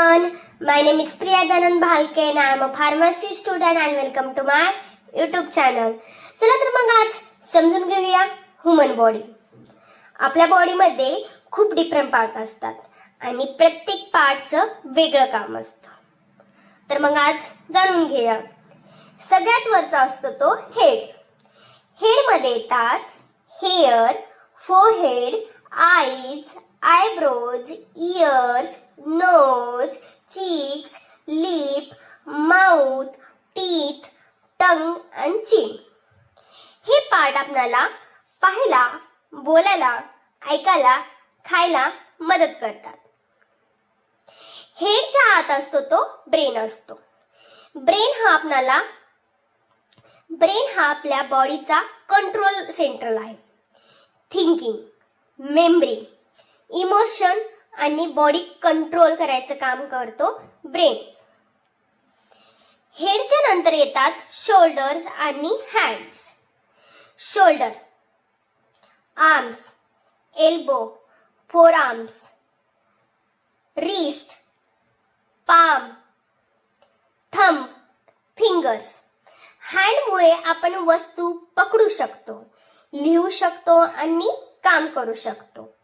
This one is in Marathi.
everyone, my name is Priya Danand Bhalke and I am a pharmacy student and welcome to my YouTube channel. चला तर मग आज समजून घेऊया ह्यूमन बॉडी. आपल्या बॉडीमध्ये खूप डिफरंट पार्ट असतात आणि प्रत्येक पार्टचं वेगळं काम असतं. तर मग आज जाणून घेऊया. सगळ्यात वरचा असतो तो हेड. हेड मध्ये येतात hair, forehead, eyes, eyebrows, ears, nose, cheeks, lip, mouth, teeth, tongue and chin. हे पार्ट आपल्याला पाहायला, बोलायला, ऐकायला, खायला मदत करतात. हेडच्या आत असतो तो ब्रेन असतो. ब्रेन हा आपल्या बॉडीचा कंट्रोल सेंटर आहे. थिंकिंग, मेमरी, इमोशन आणि बॉडी कंट्रोल करायचं काम करतो ब्रेन. हेडच्या नंतर येतात शोल्डर्स आणि hands. Shoulder, arms, elbow, forearms, wrist, palm, thumb, fingers. हँडमुळे आपण वस्तू पकडू शकतो, लिहू शकतो आणि काम करू शकतो.